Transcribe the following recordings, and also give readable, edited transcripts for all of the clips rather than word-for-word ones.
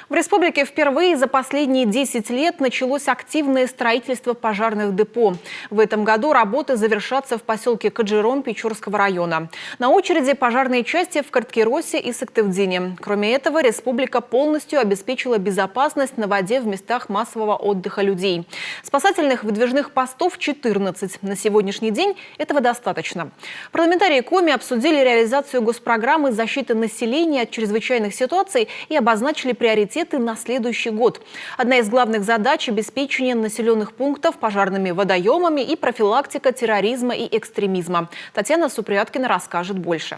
В республике впервые за последние 10 лет началось активное строительство пожарных депо. В этом году работы завершатся в поселке Каджиром Печорского района. На очереди пожарные части в Карткиросе и Сыктывдине. Кроме этого, республика полностью обеспечила безопасность на воде в местах массового отдыха людей. Спасательных выдвижных постов 14. На сегодняшний день этого достаточно. Парламентарии Коми обсудили реализацию госпрограммы защиты населения от чрезвычайных ситуаций и обозначили приоритеты на следующий год. Одна из главных задач – обеспечение населенных пунктов пожарными водоемами и профилактика терроризма и экстремизма. Татьяна Супряткина расскажет больше.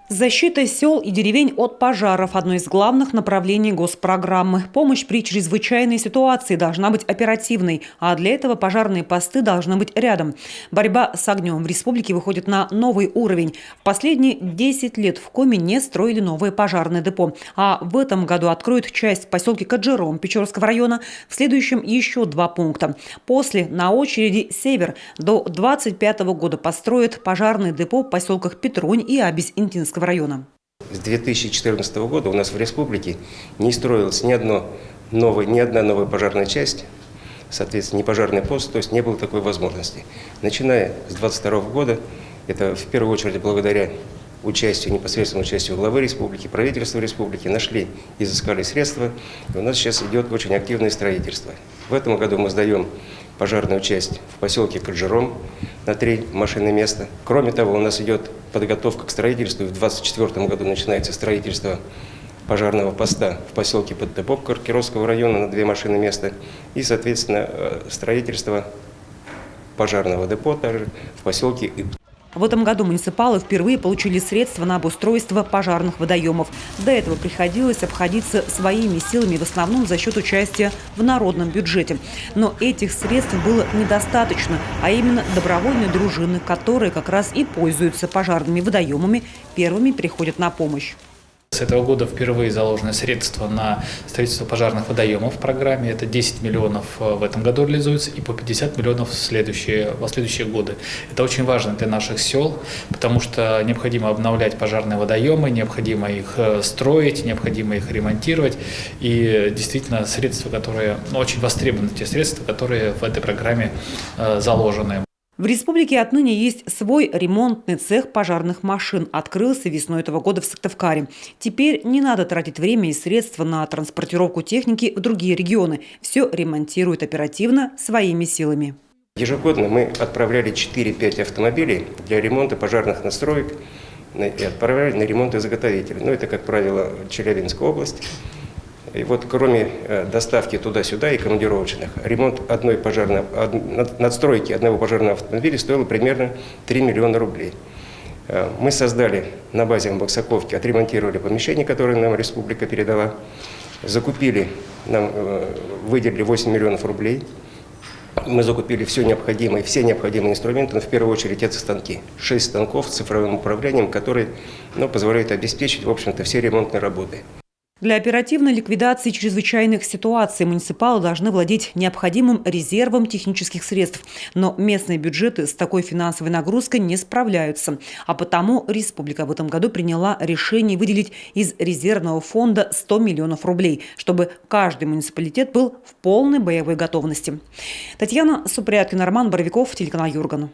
Защита сел и деревень от пожаров – одно из главных направлений госпрограммы. Помощь при чрезвычайной ситуации должна быть оперативной, а для этого пожарные посты должны быть рядом. Борьба с огнем в республике выходит на новый уровень. В последние 10 лет в Коми не строили новое пожарное депо, а в этом году откроют часть в поселке Каджиром Печорского района, в следующем еще 2 пункта. После на очереди «Север». До 2025 года построят пожарное депо в поселках Петрунь и Абис-Интинского района. С 2014 года у нас в республике не строилась ни одна новая пожарная часть, соответственно, не пожарный пост, то есть не было такой возможности. Начиная с 2022 года, это в первую очередь благодаря непосредственному участию главы республики, правительства республики, нашли, изыскали средства, и у нас сейчас идет очень активное строительство. В этом году мы сдаем пожарную часть в поселке Каджиром на 3 машинные места. Кроме того, у нас идет подготовка к строительству. В 2024 году начинается строительство пожарного поста в поселке Подтепок Карткировского района на 2 машинные места. И, соответственно, строительство пожарного депо также в поселке Иб. В этом году муниципалы впервые получили средства на обустройство пожарных водоемов. До этого приходилось обходиться своими силами в основном за счет участия в народном бюджете. Но этих средств было недостаточно, а именно добровольные дружины, которые как раз и пользуются пожарными водоемами, первыми приходят на помощь. С этого года впервые заложены средства на строительство пожарных водоемов в программе. Это 10 миллионов в этом году реализуется и по 50 миллионов в следующие годы. Это очень важно для наших сел, потому что необходимо обновлять пожарные водоемы, необходимо их строить, необходимо их ремонтировать. И действительно средства, которые очень востребованы, те средства, которые в этой программе заложены. В республике отныне есть свой ремонтный цех пожарных машин. Открылся весной этого года в Сыктывкаре. Теперь не надо тратить время и средства на транспортировку техники в другие регионы. Все ремонтируют оперативно своими силами. Ежегодно мы отправляли 4-5 автомобилей для ремонта пожарных настроек и отправляли на ремонт и заготовителей. Это, как правило, Челябинская область. И вот кроме доставки туда-сюда и командировочных, ремонт надстройки одного пожарного автомобиля стоил примерно 3 миллиона рублей. Мы создали на базе Боксаковки, отремонтировали помещение, которое нам республика передала, выделили 8 миллионов рублей. Мы закупили все необходимые инструменты, но в первую очередь это станки. 6 станков с цифровым управлением, которые позволяют обеспечить, в общем-то, все ремонтные работы. Для оперативной ликвидации чрезвычайных ситуаций муниципалы должны владеть необходимым резервом технических средств. Но местные бюджеты с такой финансовой нагрузкой не справляются. А потому республика в этом году приняла решение выделить из резервного фонда 100 миллионов рублей, чтобы каждый муниципалитет был в полной боевой готовности. Татьяна Супряткина, Роман Боровиков, телеканал Юрган.